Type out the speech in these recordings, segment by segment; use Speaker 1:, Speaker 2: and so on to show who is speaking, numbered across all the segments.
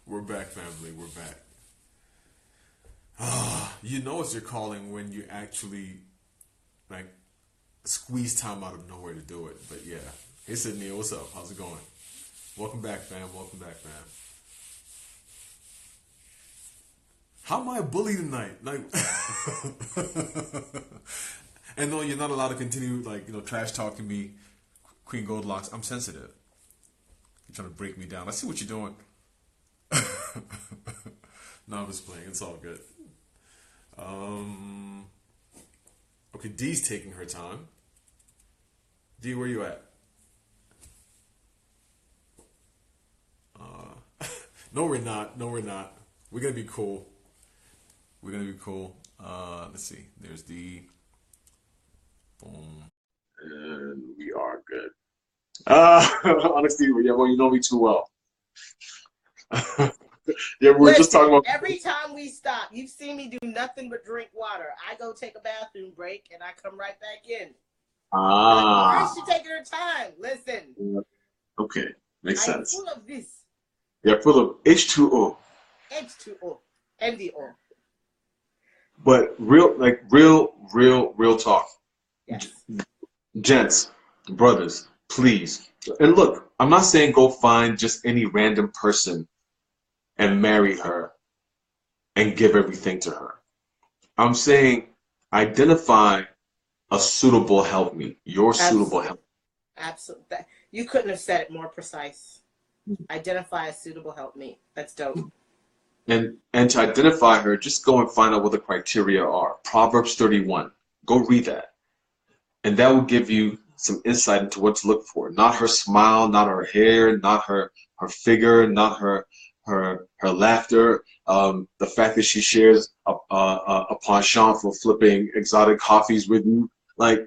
Speaker 1: We're back, family. We're back. Ah, you know it's your calling when you actually like squeeze time out of nowhere to do it. But yeah, hey Sydney, what's up? How's it going? Welcome back, fam. Welcome back, fam. How am I a bully tonight? Like, and no, you're not allowed to continue like trash talking me, Queen Goldilocks. I'm sensitive. You're trying to break me down. I see what you're doing. No, I'm just playing. It's all good. Um, okay, Dee's taking her time. Dee, where you at? No, we're not. No, we're not. We're gonna be cool. We're gonna be cool. Let's see. There's the boom.
Speaker 2: And we are good. Honestly, yeah, well, you know me too well. Yeah, we were just talking
Speaker 3: Listen,
Speaker 2: about.
Speaker 3: every time we stop, you've seen me do nothing but drink water. I go take a bathroom break and I come right back in. You're like, why is
Speaker 2: Ah,
Speaker 3: she taking her time? Listen,
Speaker 2: yeah, okay, makes
Speaker 3: I am
Speaker 2: sense.
Speaker 3: full of this
Speaker 2: Yeah, full of H2O,
Speaker 3: H2O and the O.
Speaker 2: but real, like real talk, G-
Speaker 3: Yes.
Speaker 2: gents, brothers, please. And look, I'm not saying go find just any random person and marry her and give everything to her. I'm saying identify a suitable helpmeet, your suitable
Speaker 3: Absolutely.
Speaker 2: help.
Speaker 3: Absolutely. You couldn't have said it more precise. Identify a suitable helpmeet. That's dope.
Speaker 2: And to identify her, just go and find out what the criteria are. Proverbs 31. Go read that. And that will give you some insight into what to look for. Not her smile, not her hair, not her figure, not her laughter. The fact that she shares a penchant for flipping exotic coffees with you, like,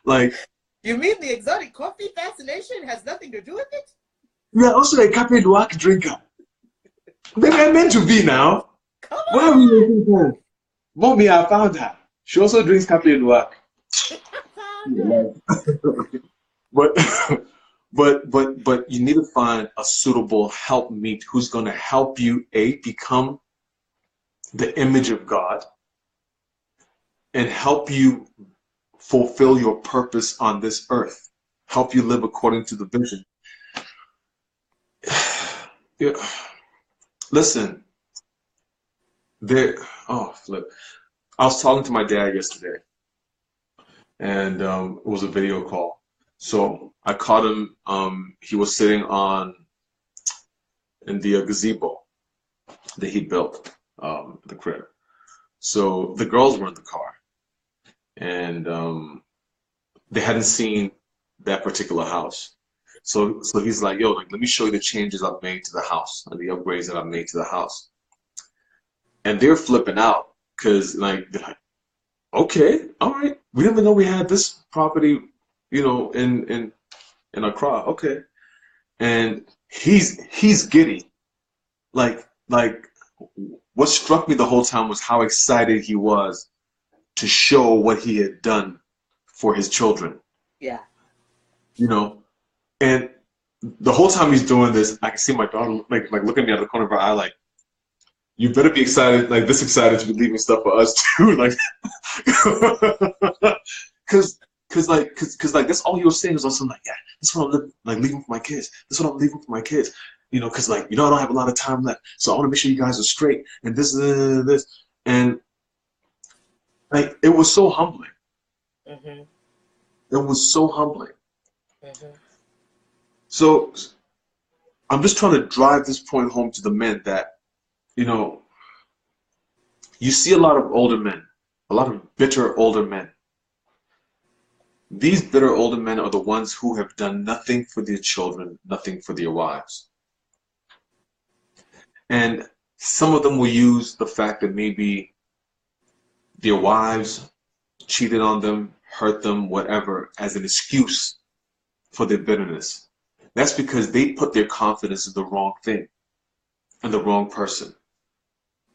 Speaker 2: like
Speaker 3: You mean the exotic coffee fascination has nothing to do with it?
Speaker 2: we are also a Cape Luwak drinker. Maybe I meant to be now.
Speaker 3: Come
Speaker 2: Why are we
Speaker 3: on!
Speaker 2: making fun? Mommy, I found her. She also drinks Cafe Noir.
Speaker 3: I found her.
Speaker 2: Yeah. But but you need to find a suitable helpmeet who's going to help you become the image of God and help you fulfill your purpose on this earth. Help you live according to the vision. Yeah. Listen, there. Oh, flip. I was talking to my dad yesterday, and it was a video call. So I caught him. He was sitting on in the gazebo that he built, the crib. So the girls were in the car, and they hadn't seen that particular house. So he's like, "Yo, like, let me show you the changes I've made to the house and the upgrades that I've made to the house." And they're flipping out because they're like, "Okay, all right, we didn't even know we had this property, in Accra. Okay." And he's giddy. Like what struck me the whole time was how excited he was to show what he had done for his children,
Speaker 3: Yeah.
Speaker 2: you know. And the whole time he's doing this, I can see my daughter like looking at me out of the corner of her eye, like, "You better be excited, like this excited to be leaving stuff for us too," like, because because that's all he was saying was also like, "Yeah, that's what like leaving for my kids. That's what I'm leaving for my kids." Because I don't have a lot of time left, so I want to make sure you guys are straight. And this, and like it was so humbling.
Speaker 3: Mm-hmm.
Speaker 2: It was so humbling.
Speaker 3: Mm-hmm.
Speaker 2: So I'm just trying to drive this point home to the men that, you know, you see a lot of older men, a lot of bitter older men. These bitter older men are the ones who have done nothing for their children, nothing for their wives. And some of them will use the fact that maybe their wives cheated on them, hurt them, whatever, as an excuse for their bitterness. That's because they put their confidence in the wrong thing and the wrong person.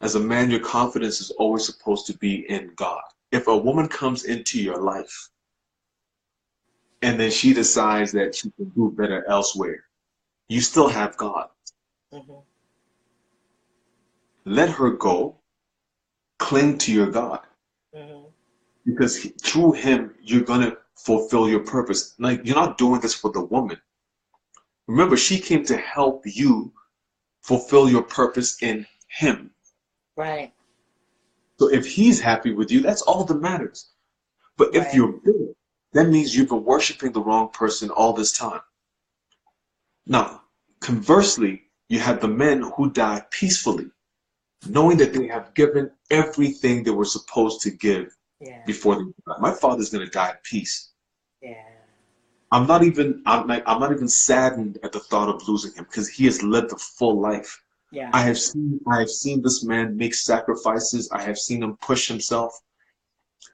Speaker 2: As a man, your confidence is always supposed to be in God. If a woman comes into your life and then she decides that she can do better elsewhere, you still have God.
Speaker 3: Mm-hmm.
Speaker 2: Let her go. Cling to your God.
Speaker 3: Mm-hmm.
Speaker 2: Because through him, you're going to fulfill your purpose. Like, you're not doing this for the woman. Remember, she came to help you fulfill your purpose in him.
Speaker 3: Right.
Speaker 2: So if he's happy with you, that's all that matters. But if
Speaker 3: Right.
Speaker 2: you're bitter, that means you've been worshiping the wrong person all this time. Now, conversely, you have the men who died peacefully, knowing that they have given everything they were supposed to give
Speaker 3: Yeah.
Speaker 2: before they died. My father's going to die at peace.
Speaker 3: Yeah.
Speaker 2: I'm not even saddened at the thought of losing him because he has lived a full life.
Speaker 3: Yeah.
Speaker 2: I have seen this man make sacrifices. I have seen him push himself.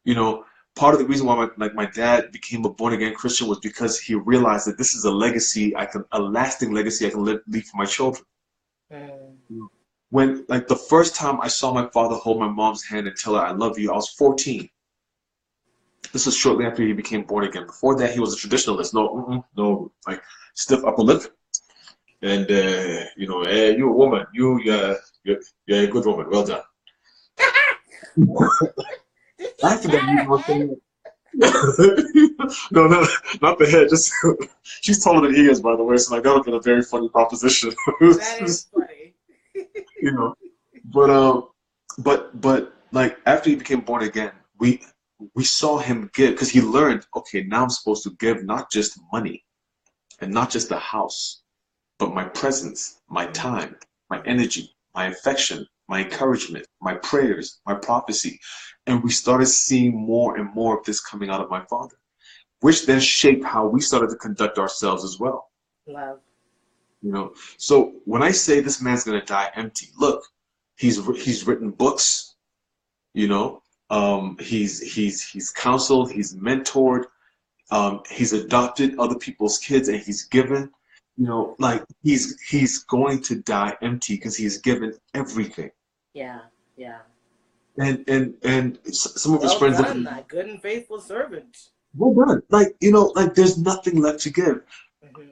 Speaker 2: You know, part of the reason why my dad became a born again Christian was because he realized that this is a legacy a lasting legacy I can leave for my children.
Speaker 3: Mm.
Speaker 2: When like the first time I saw my father hold my mom's hand and tell her I love you, I was 14. This was shortly after he became born again. Before that, he was a traditionalist. No, like stiff upper lip. And you're a woman. You're a good woman. Well done.
Speaker 3: Did he
Speaker 2: After that,
Speaker 3: pat
Speaker 2: he
Speaker 3: her
Speaker 2: was
Speaker 3: head?
Speaker 2: saying, no, not the head. Just she's taller than he is, by the way. So like that would have been a very funny proposition.
Speaker 3: That is funny.
Speaker 2: you know, but like after he became born again, we saw him give because he learned. Okay, now I'm supposed to give not just money and not just the house, but my presence, my time, my energy, my affection, my encouragement, my prayers, my prophecy. And we started seeing more and more of this coming out of my father, which then shaped how we started to conduct ourselves as well.
Speaker 3: Love.
Speaker 2: So when I say this man's gonna die empty, look, he's written books, he's counseled, he's mentored, he's adopted other people's kids, and he's given. Like he's going to die empty because he's given everything.
Speaker 3: Yeah. Yeah.
Speaker 2: And some of his
Speaker 3: Well
Speaker 2: friends look at
Speaker 3: done,
Speaker 2: him,
Speaker 3: thy good and faithful servant.
Speaker 2: well done. Like there's nothing left to give.
Speaker 3: Mm-hmm.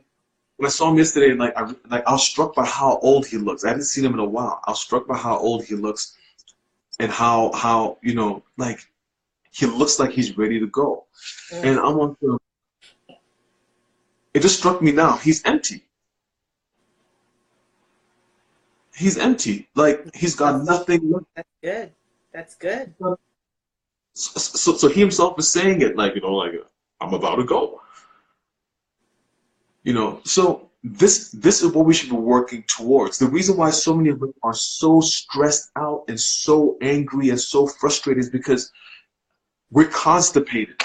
Speaker 2: When I saw him yesterday, I was struck by how old he looks. I hadn't seen him in a while. I was struck by how old he looks and how like he looks like he's ready to go.
Speaker 3: Mm.
Speaker 2: And I'm on. It just struck me now. He's empty. He's empty. Like he's got nothing left.
Speaker 3: That's good. That's good.
Speaker 2: So he himself is saying it like I'm about to go. So this is what we should be working towards. The reason why so many of us are so stressed out and so angry and so frustrated is because we're constipated.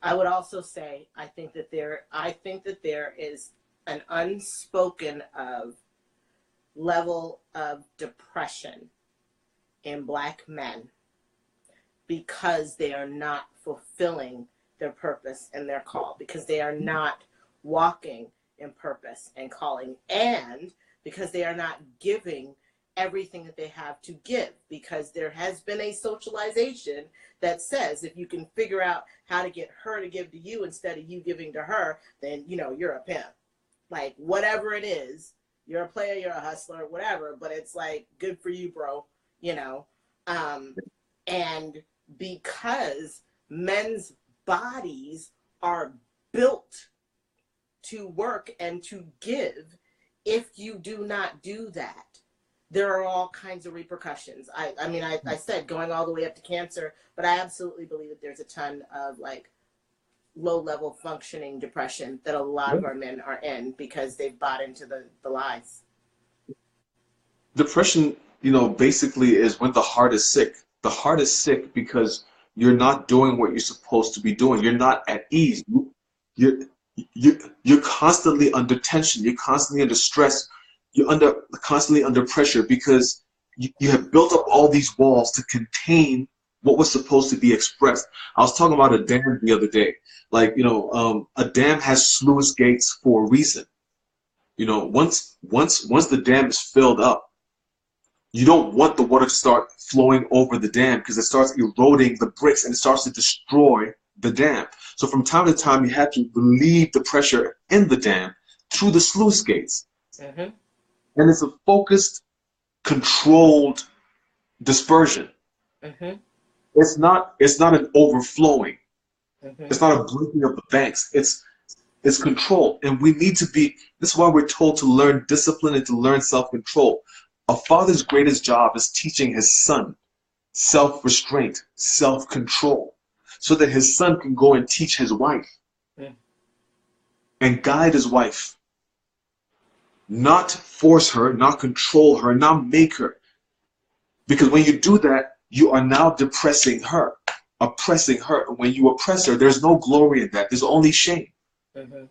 Speaker 3: I would also say I think that there is an unspoken level of depression in Black men because they are not fulfilling their purpose and their call, because they are not walking in purpose and calling, and because they are not giving everything that they have to give, because there has been a socialization that says if you can figure out how to get her to give to you instead of you giving to her, then you're a pimp. Like whatever it is, you're a player, you're a hustler, whatever, but it's like good for you, bro. And because men's bodies are built to work and to give, if you do not do that, there are all kinds of repercussions. I said going all the way up to cancer, but I absolutely believe that there's a ton of like low level functioning depression that a lot of our men are in because they've bought into the lies.
Speaker 2: Depression, basically is when the heart is sick. The heart is sick because you're not doing what you're supposed to be doing. You're not at ease. You're constantly under tension. You're constantly under stress. You're constantly under pressure because you have built up all these walls to contain what was supposed to be expressed. I was talking about a dam the other day. Like, a dam has sluice gates for a reason. Once the dam is filled up, you don't want the water to start flowing over the dam because it starts eroding the bricks and it starts to destroy the dam. So from time to time, you have to relieve the pressure in the dam through the sluice gates.
Speaker 3: Mm-hmm.
Speaker 2: And it's a focused, controlled dispersion.
Speaker 3: Mm-hmm.
Speaker 2: It's not an overflowing.
Speaker 3: Mm-hmm.
Speaker 2: It's not a breaking of the banks. It's control. And we need to be, this is why we're told to learn discipline and to learn self-control. A father's greatest job is teaching his son self-restraint, self-control, so that his son can go and teach his wife and guide his wife. Not force her, not control her, not make her. Because when you do that, you are now depressing her, oppressing her. And when you oppress her, there's no glory in that. There's only shame.
Speaker 3: Mm-hmm.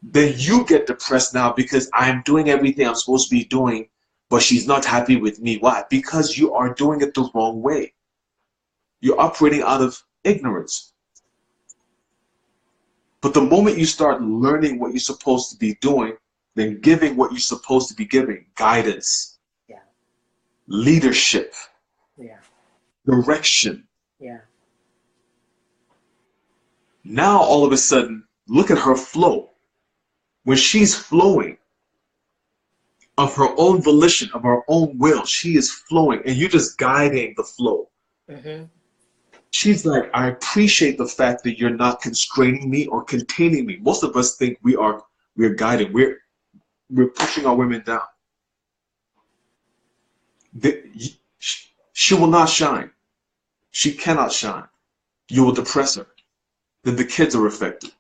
Speaker 2: Then you get depressed now because I'm doing everything I'm supposed to be doing, but she's not happy with me. Why? Because you are doing it the wrong way. You're operating out of ignorance. But the moment you start learning what you're supposed to be doing, then giving what you're supposed to be giving, guidance,
Speaker 3: Yeah.
Speaker 2: leadership,
Speaker 3: Yeah.
Speaker 2: direction.
Speaker 3: Yeah.
Speaker 2: Now all of a sudden, look at her flow. When she's flowing of her own volition, of her own will, she is flowing and you're just guiding the flow.
Speaker 3: Mm-hmm.
Speaker 2: She's like, I appreciate the fact that you're not constraining me or containing me. Most of us think we're guiding. We're pushing our women down. She will not shine. She cannot shine. You will depress her. Then the kids are affected.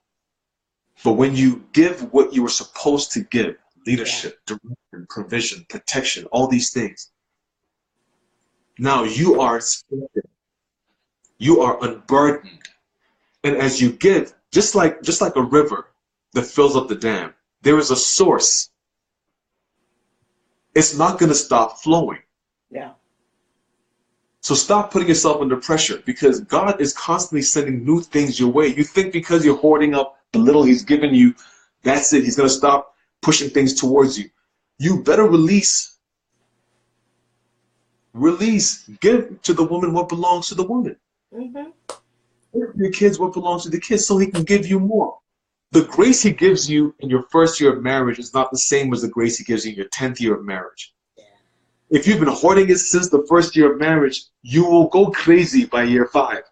Speaker 2: But when you give what you were supposed to give, leadership, direction, provision, protection, all these things, now you are spoken. You are unburdened. And as you give, just like a river that fills up the dam, there is a source. It's not going to stop flowing.
Speaker 3: Yeah.
Speaker 2: So stop putting yourself under pressure because God is constantly sending new things your way. You think because you're hoarding up the little he's given you, that's it. He's going to stop pushing things towards you. You better release. Give to the woman what belongs to the woman.
Speaker 3: Mm-hmm.
Speaker 2: Give your kids what belongs to the kids so he can give you more. The grace he gives you in your first year of marriage is not the same as the grace he gives you in your 10th year of marriage.
Speaker 3: Yeah.
Speaker 2: If you've been hoarding it since the first year of marriage, you will go crazy by year 5.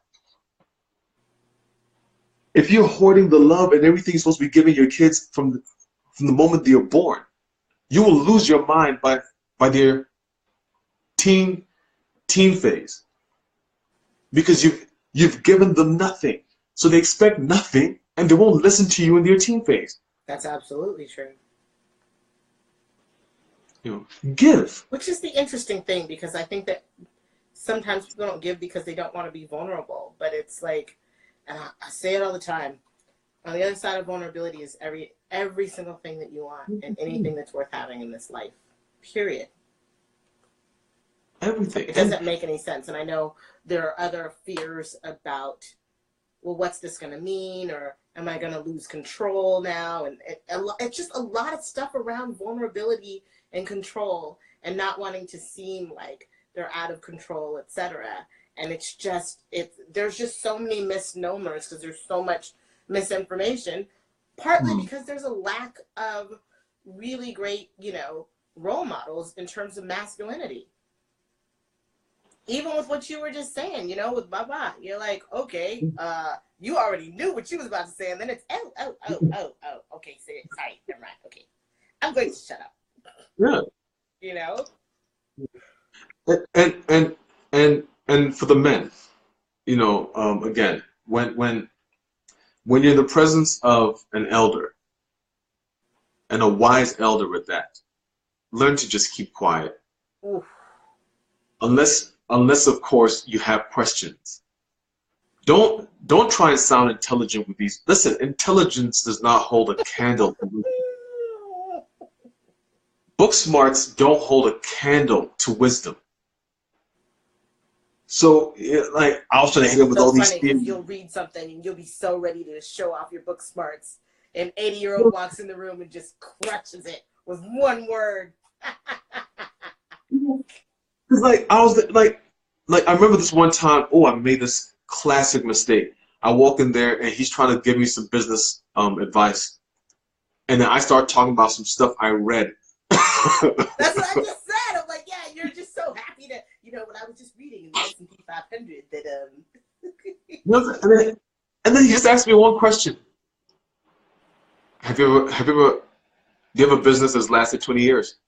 Speaker 2: If you're hoarding the love and everything you're supposed to be giving your kids from the moment they're born, you will lose your mind by their teen phase. Because you've given them nothing. So they expect nothing and they won't listen to you in their teen phase.
Speaker 3: That's absolutely true.
Speaker 2: Give.
Speaker 3: Which is the interesting thing, because I think that sometimes people don't give because they don't want to be vulnerable. But it's like, and I say it all the time, on the other side of vulnerability is every single thing that you want and anything that's worth having in this life. Period.
Speaker 2: Everything.
Speaker 3: It doesn't make any sense. And I know there are other fears about, well, what's this going to mean? Or am I going to lose control now? And it's just a lot of stuff around vulnerability and control and not wanting to seem like they're out of control, etc. And there's just so many misnomers because there's so much misinformation, partly because there's a lack of really great, role models in terms of masculinity. Even with what you were just saying, with Baba, you're like, okay, you already knew what you was about to say, and then it's okay, say it, sorry, never mind, okay, I'm going to shut up.
Speaker 2: Yeah. And for the men, again, when you're in the presence of an elder, and a wise elder with that, learn to just keep quiet.
Speaker 3: Oof.
Speaker 2: Unless of course you have questions. Don't try and sound intelligent with these. Listen, intelligence does not hold a candle. Book smarts don't hold a candle to wisdom. So, like, I was trying to hit him with all these
Speaker 3: things. You'll read something and you'll be so ready to show off your book smarts, and 80-year-old walks in the room and just crushes it with one word.
Speaker 2: Cause I was like I remember this one time. Oh, I made this classic mistake. I walk in there and he's trying to give me some business advice, And then I start talking about some stuff I read.
Speaker 3: That's what I just said. I'm like, yeah, you're just so happy to, when I was just reading in the S&P 500 that,
Speaker 2: and then he just asked me one question. Do you have a business that's lasted 20 years?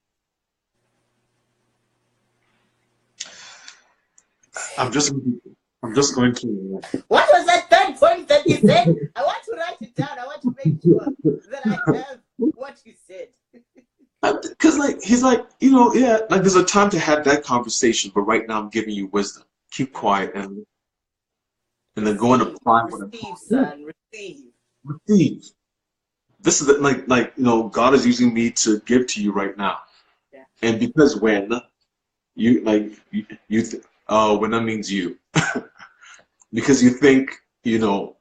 Speaker 2: I'm just going to.
Speaker 3: What was that third point that you said? I want to write it down. I want to make sure that I have what you said.
Speaker 2: Because he's like, yeah, like there's a time to have that conversation, but right now I'm giving you wisdom. Keep quiet and then go and apply what I'm
Speaker 3: Receive, son, receive.
Speaker 2: receive. This is God is using me to give to you right now.
Speaker 3: Yeah.
Speaker 2: And because when when that means you, because you think you know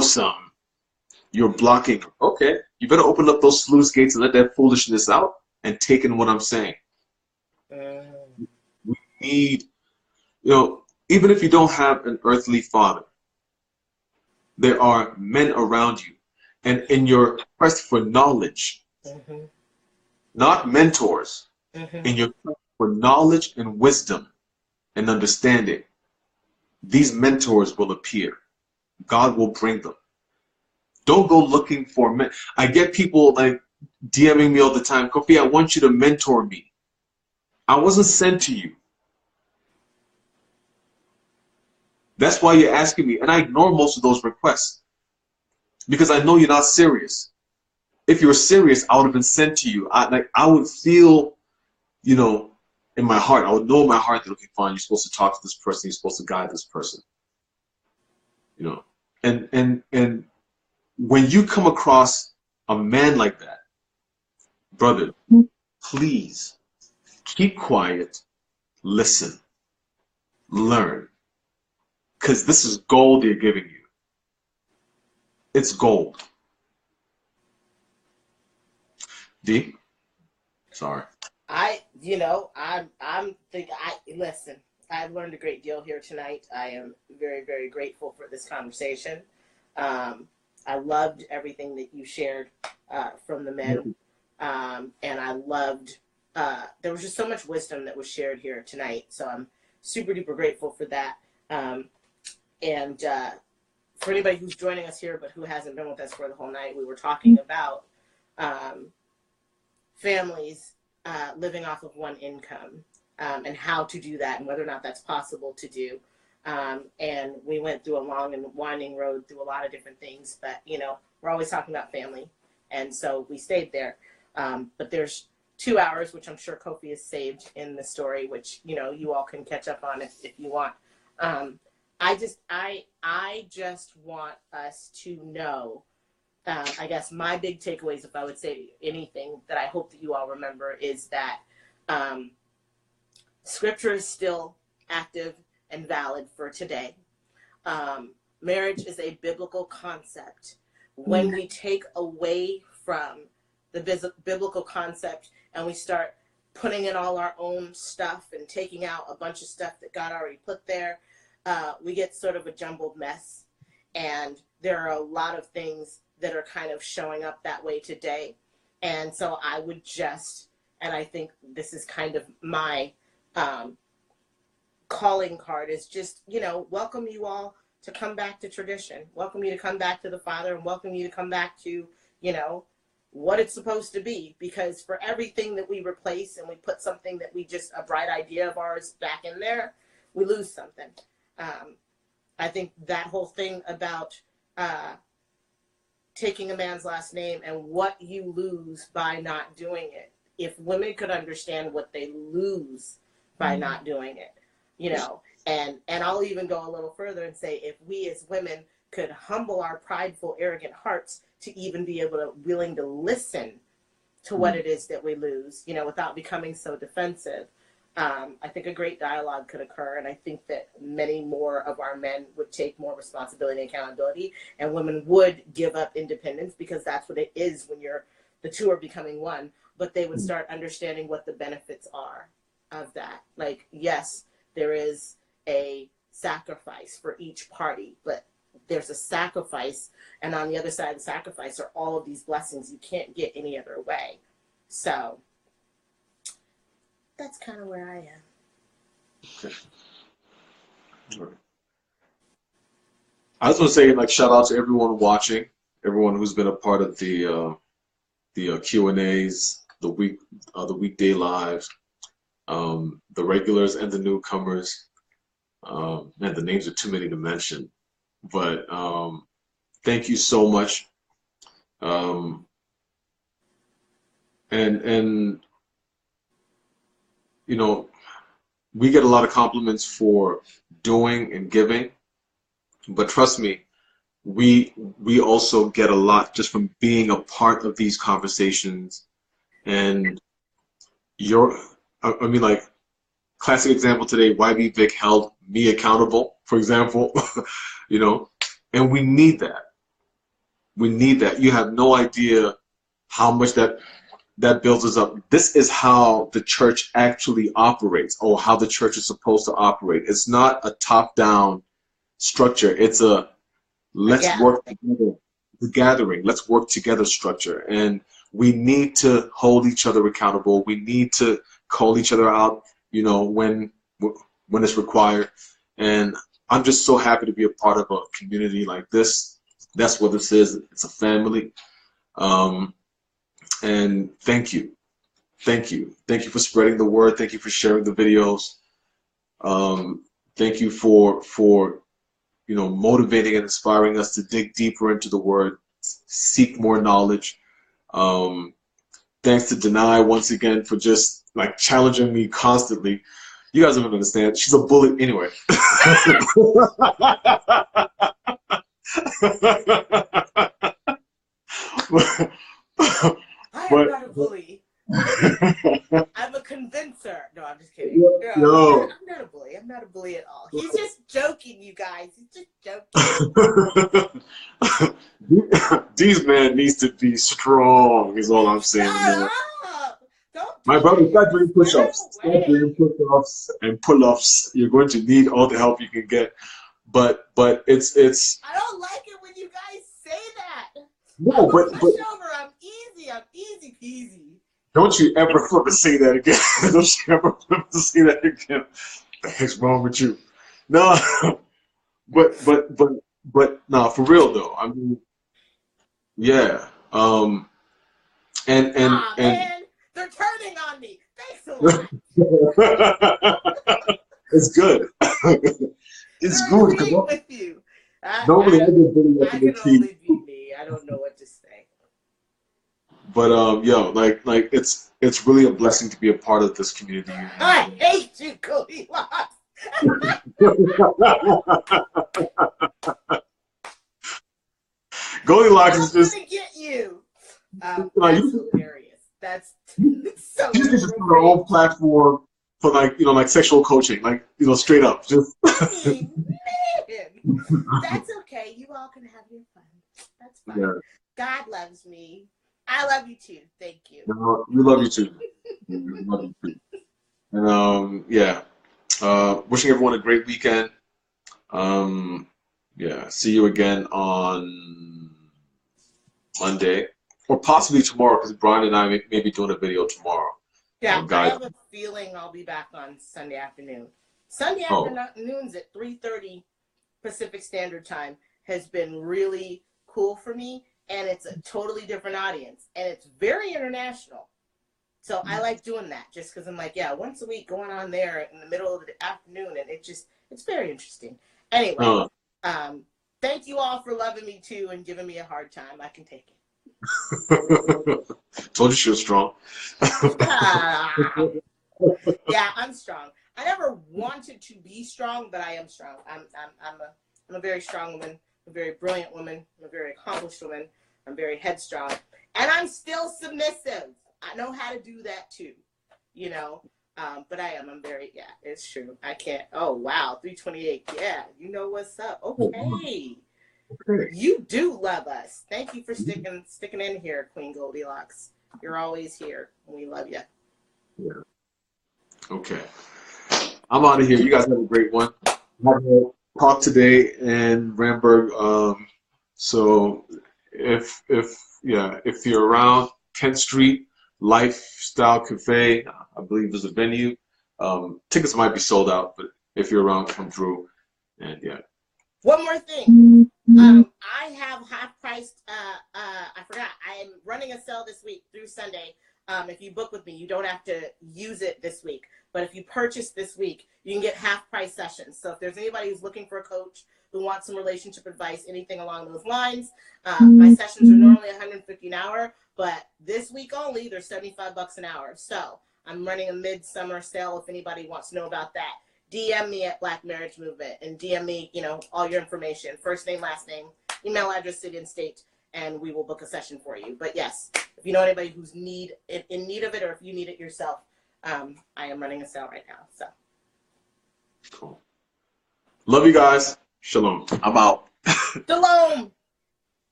Speaker 2: something, you're blocking. Okay, you better open up those sluice gates and let that foolishness out and take in what I'm saying. We need, even if you don't have an earthly father, there are men around you. And in your quest for knowledge, not mentors, in your quest for knowledge and wisdom and understanding, these mentors will appear. God will bring them. Don't go looking for men. I get people like DMing me all the time, Kofi, I want you to mentor me. I wasn't sent to you. That's why you're asking me. And I ignore most of those requests because I know you're not serious. If you were serious, I would have been sent to you. I would feel, in my heart, I would know in my heart that, okay, fine, you're supposed to talk to this person, you're supposed to guide this person. And when you come across a man like that, brother, please keep quiet, listen, learn, because this is gold they're giving you. It's gold. D? Sorry.
Speaker 3: Listen, I've learned a great deal here tonight. I am very, very grateful for this conversation. I loved everything that you shared from the men. And I loved, there was just so much wisdom that was shared here tonight. So I'm super duper grateful for that. And for anybody who's joining us here, but who hasn't been with us for the whole night, we were talking about families living off of one income and how to do that and whether or not that's possible to do. And we went through a long and winding road through a lot of different things, but we're always talking about family. And so we stayed there. But there's 2 hours, which I'm sure Kofi has saved in the story, which, you all can catch up on if you want. I just want us to know, I guess my big takeaways, if I would say anything that I hope that you all remember, is that scripture is still active and valid for today. Marriage is a biblical concept. When we take away from the biblical concept and we start putting in all our own stuff and taking out a bunch of stuff that God already put there, we get sort of a jumbled mess. And there are a lot of things that are kind of showing up that way today. And so I would and I think this is kind of my calling card, is just, welcome you all to come back to tradition, welcome you to come back to the Father, and welcome you to come back to, what it's supposed to be. Because for everything that we replace and we put something that a bright idea of ours back in there, we lose something. I think that whole thing about taking a man's last name and what you lose by not doing it. If women could understand what they lose by not doing it, and I'll even go a little further and say, if we as women could humble our prideful, arrogant hearts to even be willing to listen to what it is that we lose, without becoming so defensive, I think a great dialogue could occur. And I think that many more of our men would take more responsibility and accountability, and women would give up independence, because that's what it is when the two are becoming one. But they would start understanding what the benefits are of that. Like, yes, there is a sacrifice for each party, but there's a sacrifice, and on the other side of the sacrifice are all of these blessings you can't get any other way. So that's kind of where I am.
Speaker 2: Okay. All right. I just want to say, like, shout out to everyone watching, everyone who's been a part of the Q&As, the weekday lives, the regulars and the newcomers. Man, the names are too many to mention, but thank you so much. And you know, we get a lot of compliments for doing and giving, but trust me, we also get a lot just from being a part of these conversations. And I mean, like, classic example today, YB Vic held me accountable, for example. You know, and we need that. We need that. You have no idea how much that builds us up. This is how the church actually operates, or how the church is supposed to operate. It's not a top-down structure. It's a let's work together, the gathering. Let's work together structure. And we need to hold each other accountable. We need to call each other out, you know, when it's required. And I'm just so happy to be a part of a community like this. That's what this is. It's a family. And thank you. Thank you. Thank you for spreading the word. Thank you for sharing the videos. Thank you for you know, motivating and inspiring us to dig deeper into the word, seek more knowledge. Thanks to Danai once again for just like challenging me constantly. You guys don't understand. She's a bully anyway.
Speaker 3: I am not a bully. I'm a convincer. No, I'm just kidding.
Speaker 2: No.
Speaker 3: I'm not a bully. I'm not a bully at all. He's just joking, you guys. He's just joking.
Speaker 2: These man needs to be strong, is all I'm saying.
Speaker 3: Shut up. Don't
Speaker 2: My brother, start doing push-ups. Start doing push-ups and pull-ups. You're going to need all the help you can get. But it's.
Speaker 3: I don't like it when you guys say that.
Speaker 2: No, but
Speaker 3: pushover. I'm easy peasy.
Speaker 2: Don't you ever flip and say that again. Don't you ever flip and say that again. The heck's wrong with you? No, but no, for real though. I mean, yeah. And
Speaker 3: man, they're turning on me. Thanks a lot.
Speaker 2: It's good. It's good.
Speaker 3: With you.
Speaker 2: Normally I get video
Speaker 3: I can only be me. I don't know what to say.
Speaker 2: But yo, like it's really a blessing to be a part of this community.
Speaker 3: I hate you, Cody Locks.
Speaker 2: Goldilocks is just.
Speaker 3: I'm gonna get you. That's hilarious. That's so.
Speaker 2: She's just on her own platform for like like sexual coaching, like straight up. Just.
Speaker 3: Man, that's okay. You all can have your fun. That's fine. Yeah. God loves me. I love you too. Thank you.
Speaker 2: We love you too. We love you too. And yeah. Wishing everyone a great weekend. Yeah. See you again on Monday, or possibly tomorrow, because Brian and I may be doing a video tomorrow.
Speaker 3: Yeah, I have a feeling I'll be back on Sunday afternoon. Sunday afternoons at 3:30 Pacific Standard Time has been really cool for me, and it's a totally different audience, and it's very international. So I like doing that just because I'm like, yeah, once a week going on there in the middle of the afternoon, and it's very interesting. Anyway, thank you all for loving me too and giving me a hard time. I can take
Speaker 2: it. Told you she was strong.
Speaker 3: Yeah, I'm strong. I never wanted to be strong, but I am strong. I'm a very strong woman, a very brilliant woman, I'm a very accomplished woman. I'm very headstrong, and I'm still submissive. I know how to do that too, but I'm very, yeah, it's true. I can't, oh, wow, 328, yeah, you know what's up. Okay. You do love us. Thank you for sticking in here, Queen Goldilocks. You're always here, and we love you.
Speaker 2: Yeah. Okay. I'm out of here. You guys have a great one. talk today in Ramberg. So if you're around 10th Street, Lifestyle Cafe, I believe is a venue. Tickets might be sold out, but if you're around, come through. And yeah.
Speaker 3: One more thing. I have half-priced. I forgot. I am running a sale this week through Sunday. If you book with me, you don't have to use it this week. But if you purchase this week, you can get half-price sessions. So if there's anybody who's looking for a coach who wants some relationship advice, anything along those lines, my sessions are normally $150 an hour, but this week only, they're $75 an hour. So I'm running a midsummer sale if anybody wants to know about that. DM me at Black Marriage Movement and DM me, all your information, first name, last name, email address, city and state, and we will book a session for you. But yes, if you know anybody who's in need of it, or if you need it yourself, I am running a sale right now. So
Speaker 2: cool. Love you guys. Shalom. I'm out.
Speaker 3: Shalom.